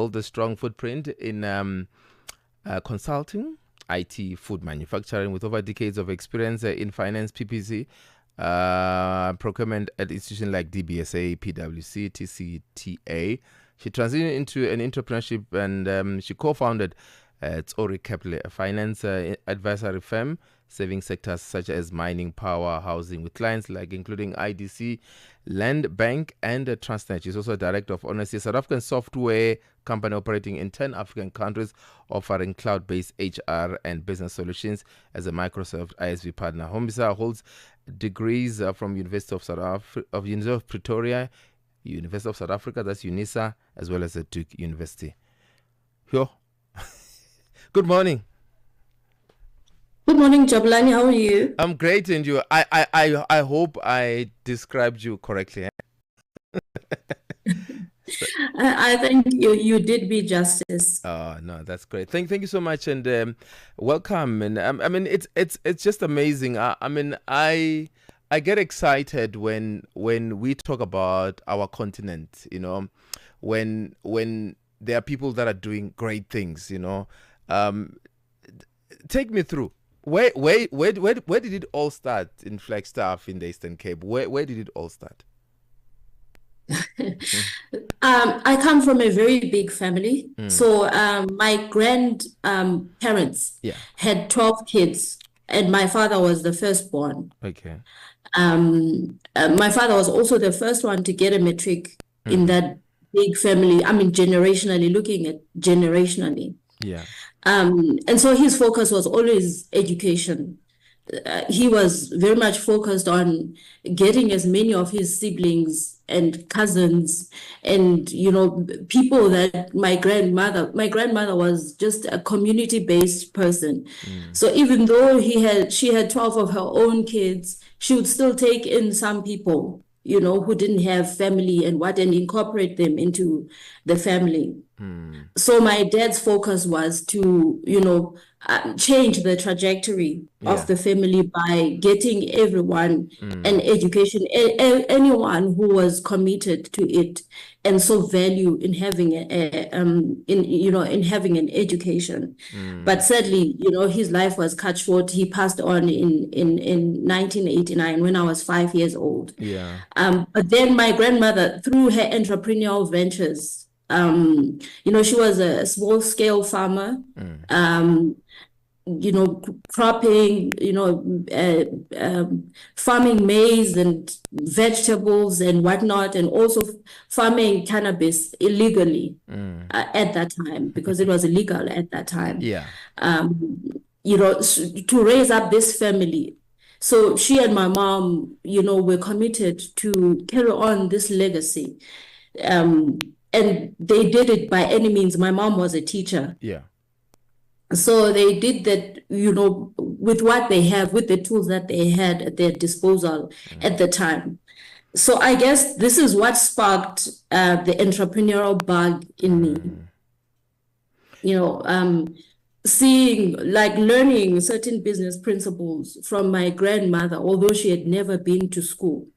built a strong footprint in consulting, IT, food manufacturing, with over decades of experience in finance, PPC, procurement at institutions like DBSA, PwC, TCTA. She transitioned into an entrepreneurship, and she co-founded Tsori Capital, a finance advisory firm serving sectors such as mining, power, housing, with clients like including IDC, Land Bank, and Transnet. She's also a director of Honesty, a South African software company operating in 10 African countries, offering cloud-based HR and business solutions as a Microsoft ISV partner. Hombisa holds degrees from University of Pretoria, University of South Africa, that's UNISA, as well as the Duke University. Yo. Good morning. Good morning, Javulani. How are you? I'm great, and you? I hope I described you correctly. Eh? I think you did me justice. Oh no, that's great. Thank you so much, and welcome. And I mean, it's just amazing. I get excited when we talk about our continent. You know, when there are people that are doing great things. You know, take me through. Where did it all start in Flagstaff in the Eastern Cape? Where did it all start? I come from a very big family. So my grandparents had 12 kids, and my father was the firstborn. Okay. My father was also the first one to get a matric in that big family. I mean, looking at generationally. Yeah. And so his focus was always education. He was very much focused on getting as many of his siblings and cousins and, you know, people that my grandmother was just a community-based person. So even though she had 12 of her own kids, she would still take in some people, you know, who didn't have family and incorporate them into the family. So my dad's focus was to, you know, change the trajectory of the family by getting everyone an education, anyone who was committed to it and saw value in having having an education. But sadly, you know, his life was cut short. He passed on in 1989 when I was 5 years old. Yeah. But then my grandmother, through her entrepreneurial ventures, you know, she was a small scale farmer, you know, cropping, you know, farming maize and vegetables and whatnot, and also farming cannabis illegally at that time, because it was illegal at that time. Yeah. You know, to raise up this family. So she and my mom, you know, were committed to carry on this legacy. And they did it by any means. My mom was a teacher. Yeah. So they did that, you know, with what they have, with the tools that they had at their disposal at the time. So I guess this is what sparked the entrepreneurial bug in me. You know, learning certain business principles from my grandmother, although she had never been to school,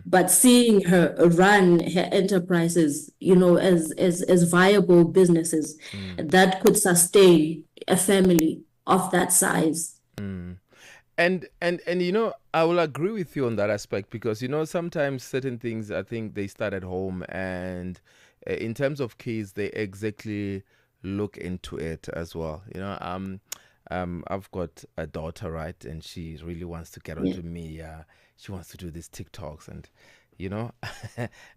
but seeing her run her enterprises, you know, as viable businesses that could sustain a family of that size. And you know, I will agree with you on that aspect, because, you know, sometimes certain things, I think they start at home, and in terms of kids, they exactly look into it as well. You know, I've got a daughter, right, and she really wants to get onto me. She wants to do these TikToks, and, you know,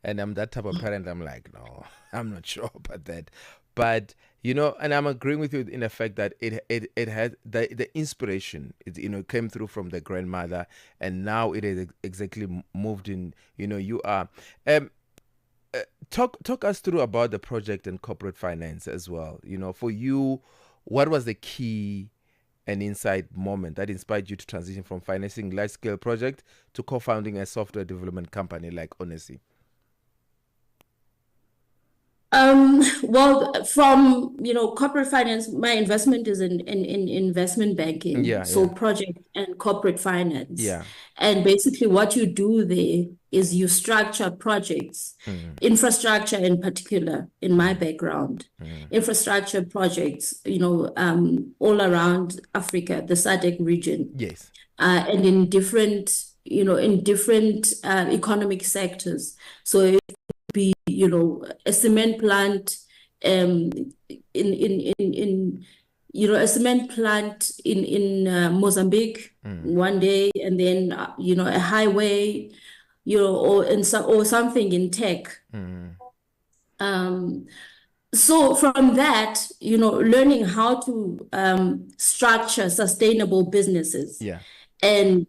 and I'm that type of parent. I'm like, no, I'm not sure about that. But, you know, and I'm agreeing with you in the fact that it had the inspiration, you know, came through from the grandmother, and now it is exactly moved in, you know, you are. Talk us through about the project and corporate finance as well. You know, for you, what was the key and insight moment that inspired you to transition from financing large-scale project to co-founding a software development company like Honesty? Well, from corporate finance, my investment is in investment banking, Yeah, so yeah, project and corporate finance. yeah. And basically, what you do there is you structure projects, Mm, infrastructure in particular, in my mm, background, mm. infrastructure projects, all around Africa, the SADC region, Yes. and in different economic sectors. So be, a cement plant um in a cement plant in Mozambique Mm, one day, and then a highway, or something in tech. mm. Um, so from that, learning how to structure sustainable businesses Yeah. and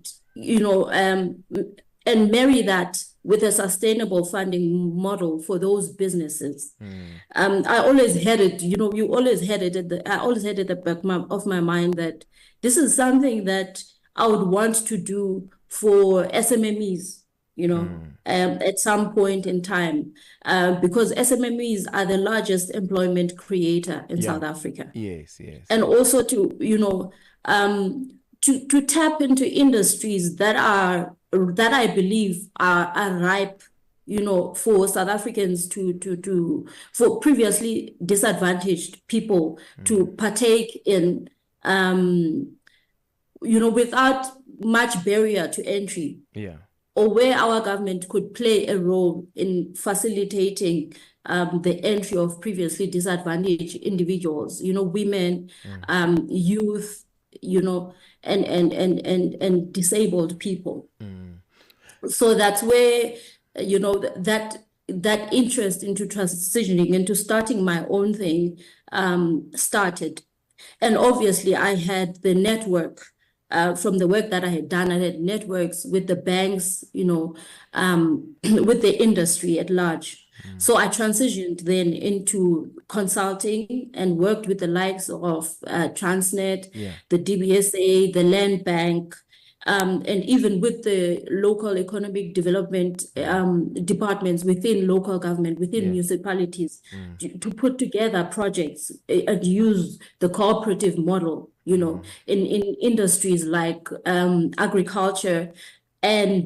and marry that with a sustainable funding model for those businesses. Mm, I always had it, you always had it I always had it at the back of my mind that this is something that I would want to do for SMMEs, mm. at some point in time, because SMMEs are the largest employment creator in Yeah. South Africa. Yes, yes, And yes. also to tap into industries that I believe are ripe, for South Africans for previously disadvantaged people Mm, to partake in, without much barrier to entry, yeah. or where our government could play a role in facilitating the entry of previously disadvantaged individuals, women, Mm, youth, and disabled people. mm, So that's where, that interest into transitioning, into starting my own thing, started. And obviously, I had the network from the work that I had done. I had networks with the banks, with the industry at large. mm. So I transitioned then into consulting and worked with the likes of Transnet, Yeah. the DBSA, the Land Bank, and even with the local economic development Mm, departments within local government, within yeah. municipalities, Mm, to put together projects and use the cooperative model, mm, in industries like agriculture and,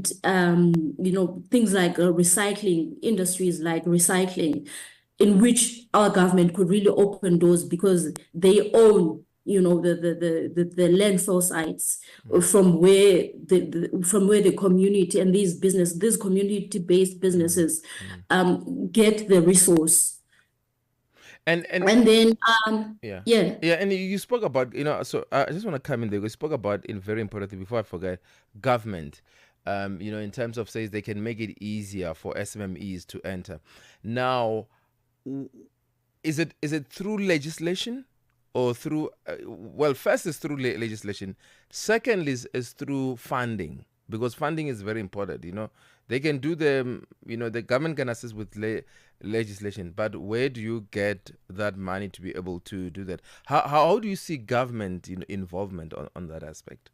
things like recycling, industries like recycling, in which our government could really open doors because they own, the landfill sites mm, from where the community and these community-based mm, businesses mm. get the resource. And And then yeah. yeah. Yeah, and you spoke about, so I just want to come in there. You spoke about, in very importantly, before I forget, government. In terms of says they can make it easier for SMMEs to enter. Now, w- is it through legislation or through well, first is through legislation, second is through funding, because funding is very important. They can do the government can assist with legislation, but where do you get that money to be able to do that? How do you see government involvement on that aspect?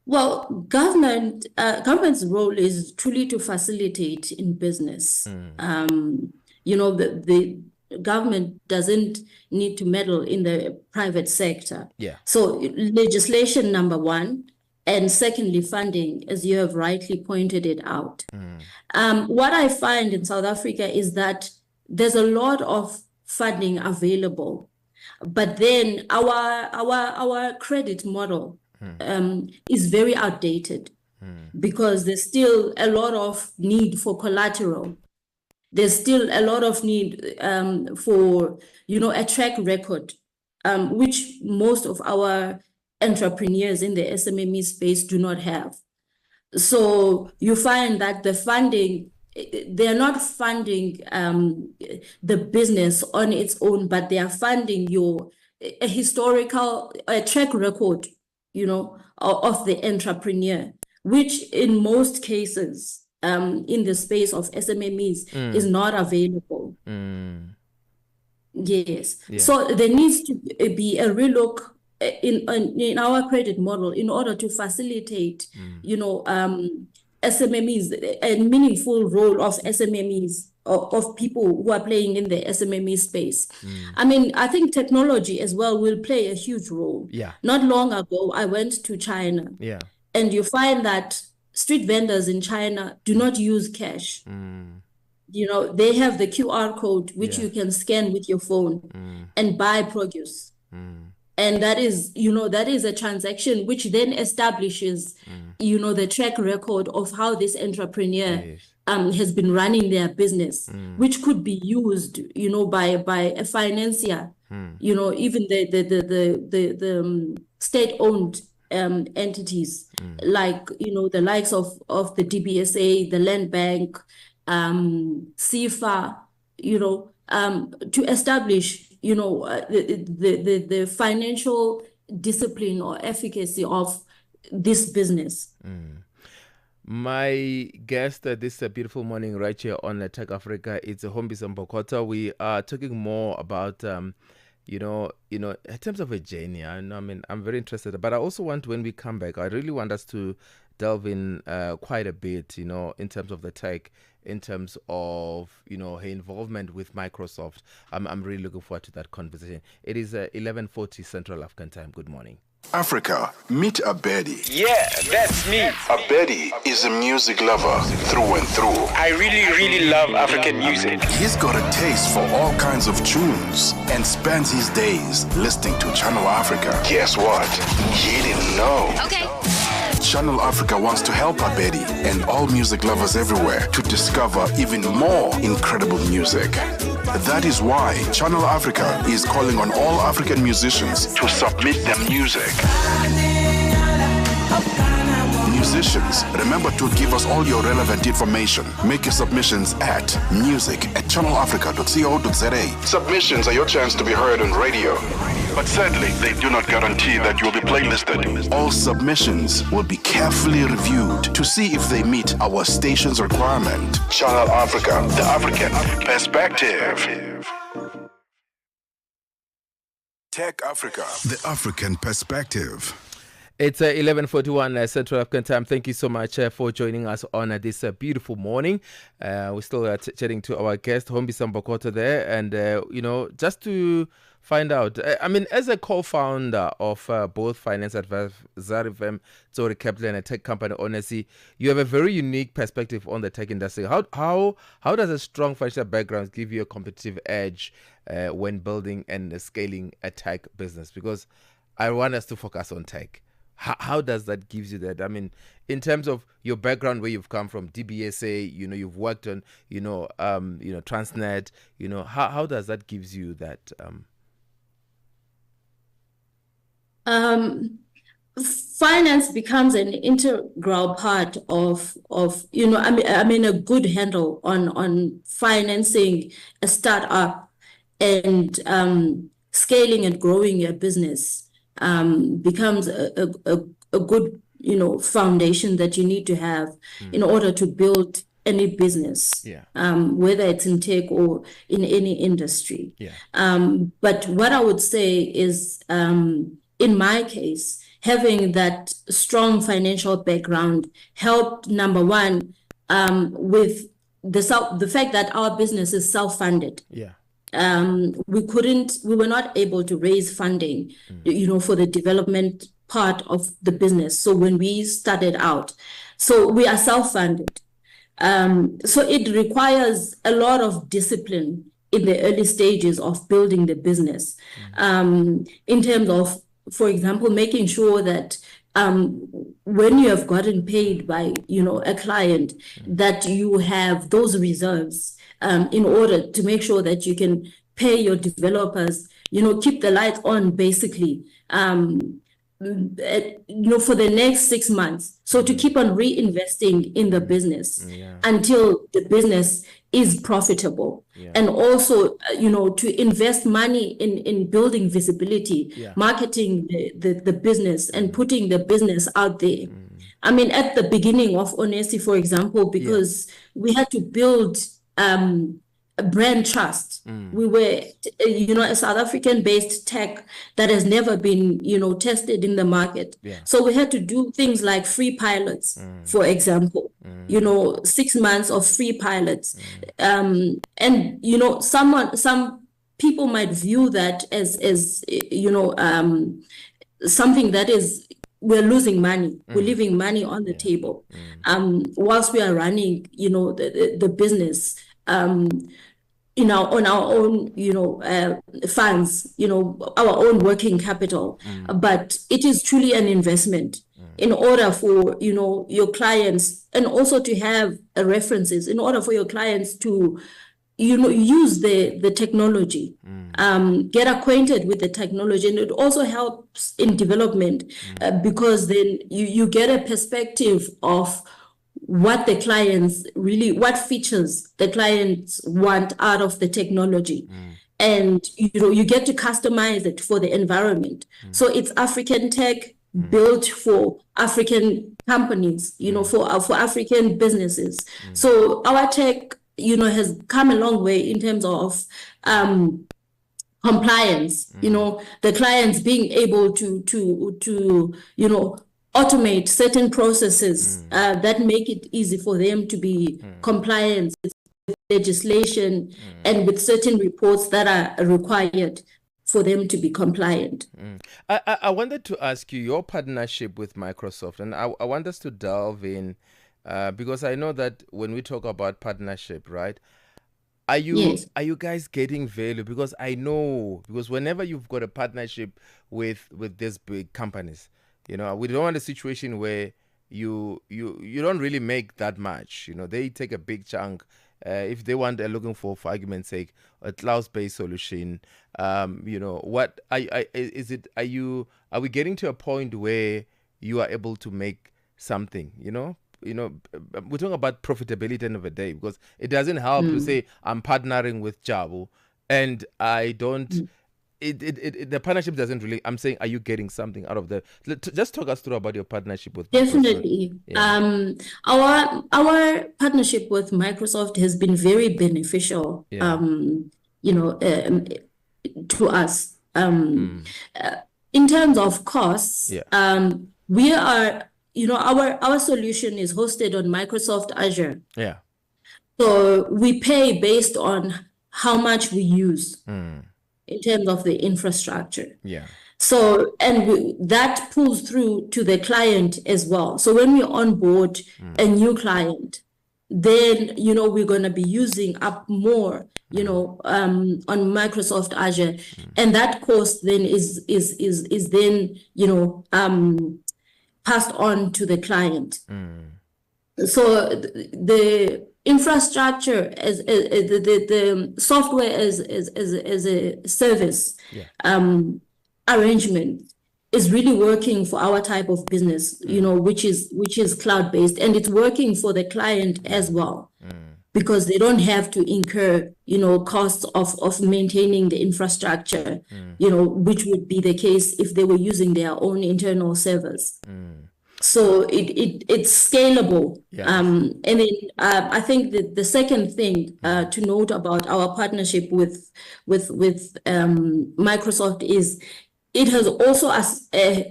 Well, government's role is truly to facilitate in business. Mm, The government doesn't need to meddle in the private sector. yeah. So legislation, number one, and secondly, funding, as you have rightly pointed it out. Mm, What I find in South Africa is that there's a lot of funding available, but then our credit model mm, is very outdated mm, because there's still a lot of need for collateral. There's still a lot of need for a track record, which most of our entrepreneurs in the SMME space do not have. So you find that the funding, they're not funding the business on its own, but they are funding a historical a track record, of the entrepreneur, which in most cases, in the space of SMMEs, is mm, not available. mm, Yes. yeah. So there needs to be a relook in our credit model in order to facilitate, Mm, SMMEs, a meaningful role of SMMEs, of people who are playing in the SMME space. I mean, I think technology as well will play a huge role. Yeah. Not long ago, I went to China. Yeah. And you find that street vendors in China do not use cash. They have the QR code, which you can scan with your phone and buy produce. And that is a transaction which then establishes, the track record of how this entrepreneur has been running their business, which could be used, by a financier, even the state-owned entities, like, the likes of the DBSA, the Land Bank, CIFA, to establish, the financial discipline or efficacy of this business. My guest this beautiful morning right here on Tech Africa, it's Hombisa Mbokotho. We are talking more about in terms of a journey. I mean, I'm very interested, but I also want, when we come back, I really want us to delve in quite a bit, in terms of the tech, in terms of, her involvement with Microsoft. I'm really looking forward to that conversation. It is 11:40 Central African time. Good morning. Africa, meet Abedi. Yeah, that's me. Abedi is a music lover through and through. I really love African music. He's got a taste for all kinds of tunes and spends his days listening to Channel Africa. Guess what? He didn't know. Okay. Channel Africa wants to help Abedi and all music lovers everywhere to discover even more incredible music. That is why Channel Africa is calling on all African musicians to submit their music. Musicians, remember to give us all your relevant information. Make your submissions at music@channelafrica.co.za. Submissions are your chance to be heard on radio. But sadly, they do not guarantee that you will be playlisted. All submissions will be carefully reviewed to see if they meet our station's requirement. Channel Africa, the African perspective. Tech Africa, the African perspective. It's 11:41 Central African time. Thank you so much for joining us on this beautiful morning. We're still chatting to our guest, Hombisa Mbokotho there. And, just to find out, I mean, as a co-founder of both finance advisory firm, Tori Capital, and a tech company, honestly, you have a very unique perspective on the tech industry. How does a strong financial background give you a competitive edge when building and scaling a tech business? Because I want us to focus on tech. How does that give you that? I mean, in terms of your background, where you've come from, DBSA, you've worked on, Transnet, how does that gives you that? Finance becomes an integral part of a good handle on financing a startup and scaling and growing your business. Becomes a good foundation that you need to have in order to build any business, whether it's in tech or in any industry. But what I would say is, in my case, having that strong financial background helped, number one, with the fact that our business is self-funded. We were not able to raise funding, for the development part of the business. So when we started out, so we are self-funded. So it requires a lot of discipline in the early stages of building the business, in terms of, for example, making sure that when you have gotten paid by, a client, that you have those reserves in order to make sure that you can pay your developers, keep the lights on, basically, for the next 6 months. So to keep on reinvesting in the business until the business is profitable. And also, to invest money in building visibility, marketing the business and putting the business out there. I mean, at the beginning of Onesi, for example, because we had to build brand trust. We were, a South African-based tech that has never been, tested in the market. Yeah. So we had to do things like free pilots, for example, 6 months of free pilots. And, some people might view that as something that is, we're losing money, we're leaving money on the table, whilst we are running, the business, on our own, funds, our own working capital. But it is truly an investment in order for, your clients, and also to have references, in order for your clients to, use the technology, get acquainted with the technology. And it also helps in development, because then you get a perspective of what the clients really, what features the clients want out of the technology. And, you get to customize it for the environment. So it's African tech built for African companies, for African businesses. So our tech, has come a long way in terms of compliance, the clients being able to automate certain processes that make it easy for them to be compliant with legislation and with certain reports that are required for them to be compliant. I wanted to ask you your partnership with Microsoft, and I want us to delve in, because I know that when we talk about partnership, right? Are you guys getting value? Because I know, because whenever you've got a partnership with these big companies, we don't want a situation where you don't really make that much. They take a big chunk. If they want, they're looking for argument's sake, a cloud-based solution. What is it? Are we getting to a point where you are able to make something? We're talking about profitability at the end of the day, because it doesn't help to say I'm partnering with Jabu and I don't. The partnership doesn't really. I'm saying, are you getting something out of the? Just talk us through about your partnership with Definitely. Microsoft. Our partnership with Microsoft has been very beneficial. To us. In terms of costs, we are. Our solution is hosted on Microsoft Azure. Yeah. So we pay based on how much we use. In terms of the infrastructure. Yeah. So, and that pulls through to the client as well. So when we onboard a new client, then, we're going to be using up more, on Microsoft Azure. And that cost then is then, passed on to the client. So the infrastructure as the software as a service arrangement is really working for our type of business, which is cloud-based, and it's working for the client as well, because they don't have to incur, costs of maintaining the infrastructure, which would be the case if they were using their own internal servers. So it's scalable. And then I think that the second thing to note about our partnership with Microsoft is it has also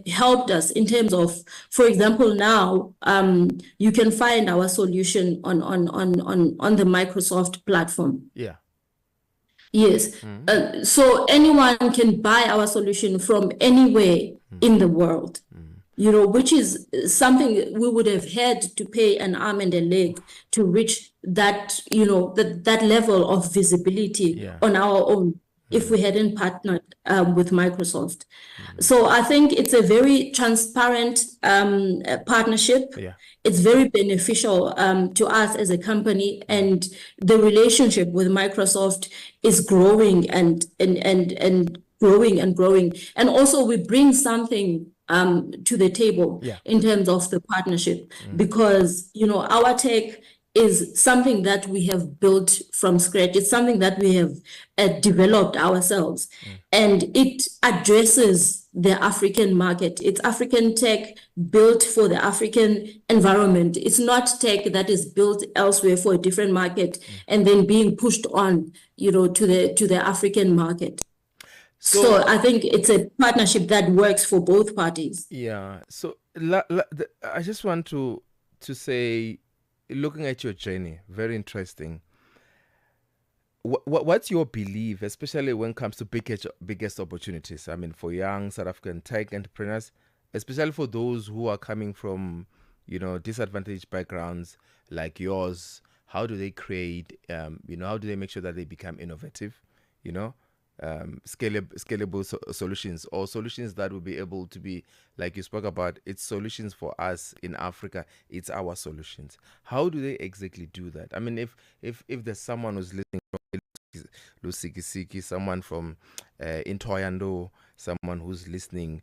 helped us in terms of, for example, now you can find our solution on the Microsoft platform. Yeah. Yes. So anyone can buy our solution from anywhere in the world. Which is something we would have had to pay an arm and a leg to reach that, that level of visibility on our own if we hadn't partnered with Microsoft. So I think it's a very transparent partnership. Yeah. It's very beneficial to us as a company, and the relationship with Microsoft is growing and growing and growing. And also we bring something to the table in terms of the partnership, because our tech is something that we have built from scratch. It's something that we have developed ourselves, and it addresses the African market. It's African tech built for the African environment. It's not tech that is built elsewhere for a different market and then being pushed on, to the African market. So I think it's a partnership that works for both parties. Yeah. So I just want to say, looking at your journey, very interesting. What's your belief, especially when it comes to biggest opportunities? I mean, for young South African tech entrepreneurs, especially for those who are coming from, disadvantaged backgrounds like yours. How do they create? How do they make sure that they become innovative? Scalable solutions, or solutions that will be able to be, like you spoke about, it's solutions for us in Africa, it's our solutions. How do they exactly do that? I mean, if there's someone who's listening from Lusikisiki, someone from Intoyando, someone who's listening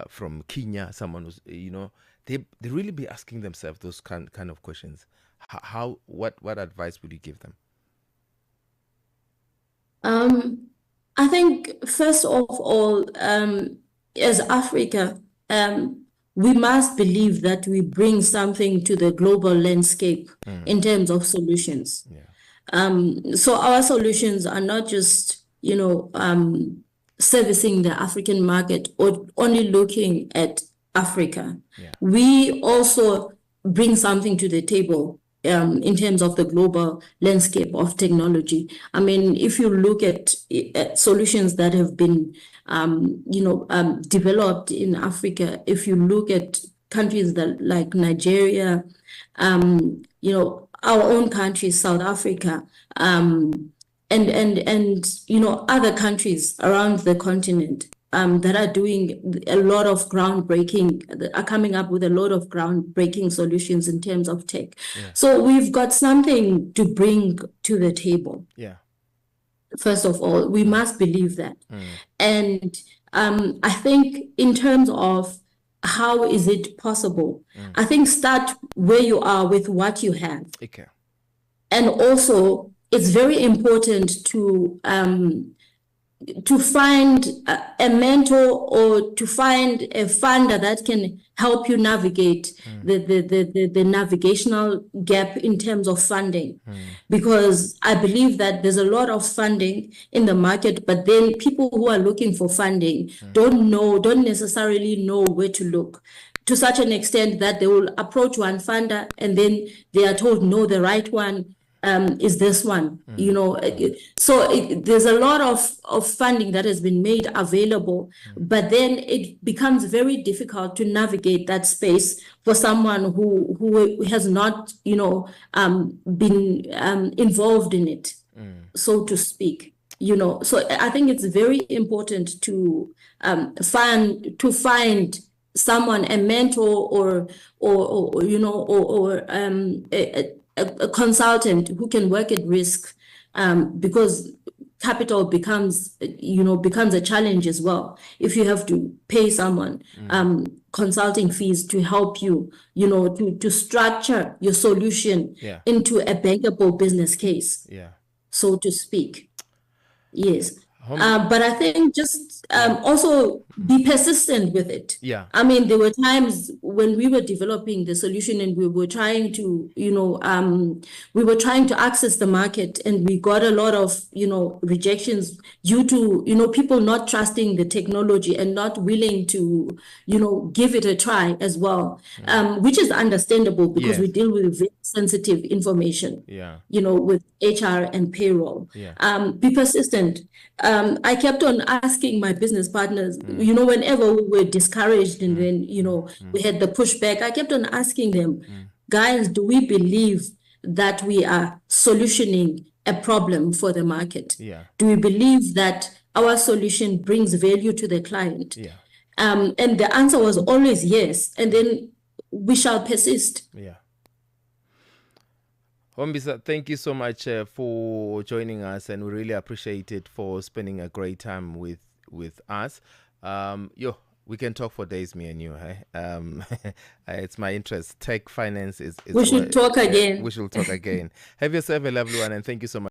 from Kenya, someone who's, they really be asking themselves those kind of questions. What advice would you give them? I think, first of all, as Africa, we must believe that we bring something to the global landscape in terms of solutions. Yeah. So our solutions are not just, servicing the African market or only looking at Africa. Yeah. We also bring something to the table in terms of the global landscape of technology. I mean, if you look at solutions that have been, developed in Africa, if you look at countries like Nigeria, our own country, South Africa, and other countries around the continent, that are doing a lot of groundbreaking, are coming up with a lot of groundbreaking solutions in terms of tech. Yeah. So we've got something to bring to the table. Yeah. First of all, we must believe that. And I think in terms of how is it possible, I think start where you are with what you have. Okay. And also, it's very important to find a mentor or to find a funder that can help you navigate the navigational gap in terms of funding. Because I believe that there's a lot of funding in the market, but then people who are looking for funding don't necessarily know where to look, to such an extent that they will approach one funder and then they are told, no, the right one is this one, So there's a lot of funding that has been made available, but then it becomes very difficult to navigate that space for someone who has not, been involved in it, so to speak. So I think it's very important to find someone, a mentor or a consultant who can work at risk, because capital becomes a challenge as well. If you have to pay someone consulting fees to help you, to structure your solution into a bankable business case, so to speak. Yes. But I think just also be persistent with it. Yeah. I mean, there were times when we were developing the solution and we were trying to, access the market, and we got a lot of, rejections due to, people not trusting the technology and not willing to, give it a try as well, which is understandable because we deal with very sensitive information, with HR and payroll. Be persistent. I kept on asking my business partners, whenever we were discouraged and then, we had the pushback, I kept on asking them, guys, do we believe that we are solutioning a problem for the market? Do we believe that our solution brings value to the client? And the answer was always yes. And then we shall persist. Hombisa, thank you so much for joining us, and we really appreciate it, for spending a great time with us. We can talk for days, me and you. It's my interest. Tech finance is We should talk again. We should talk again. Have yourself a lovely one, and thank you so much.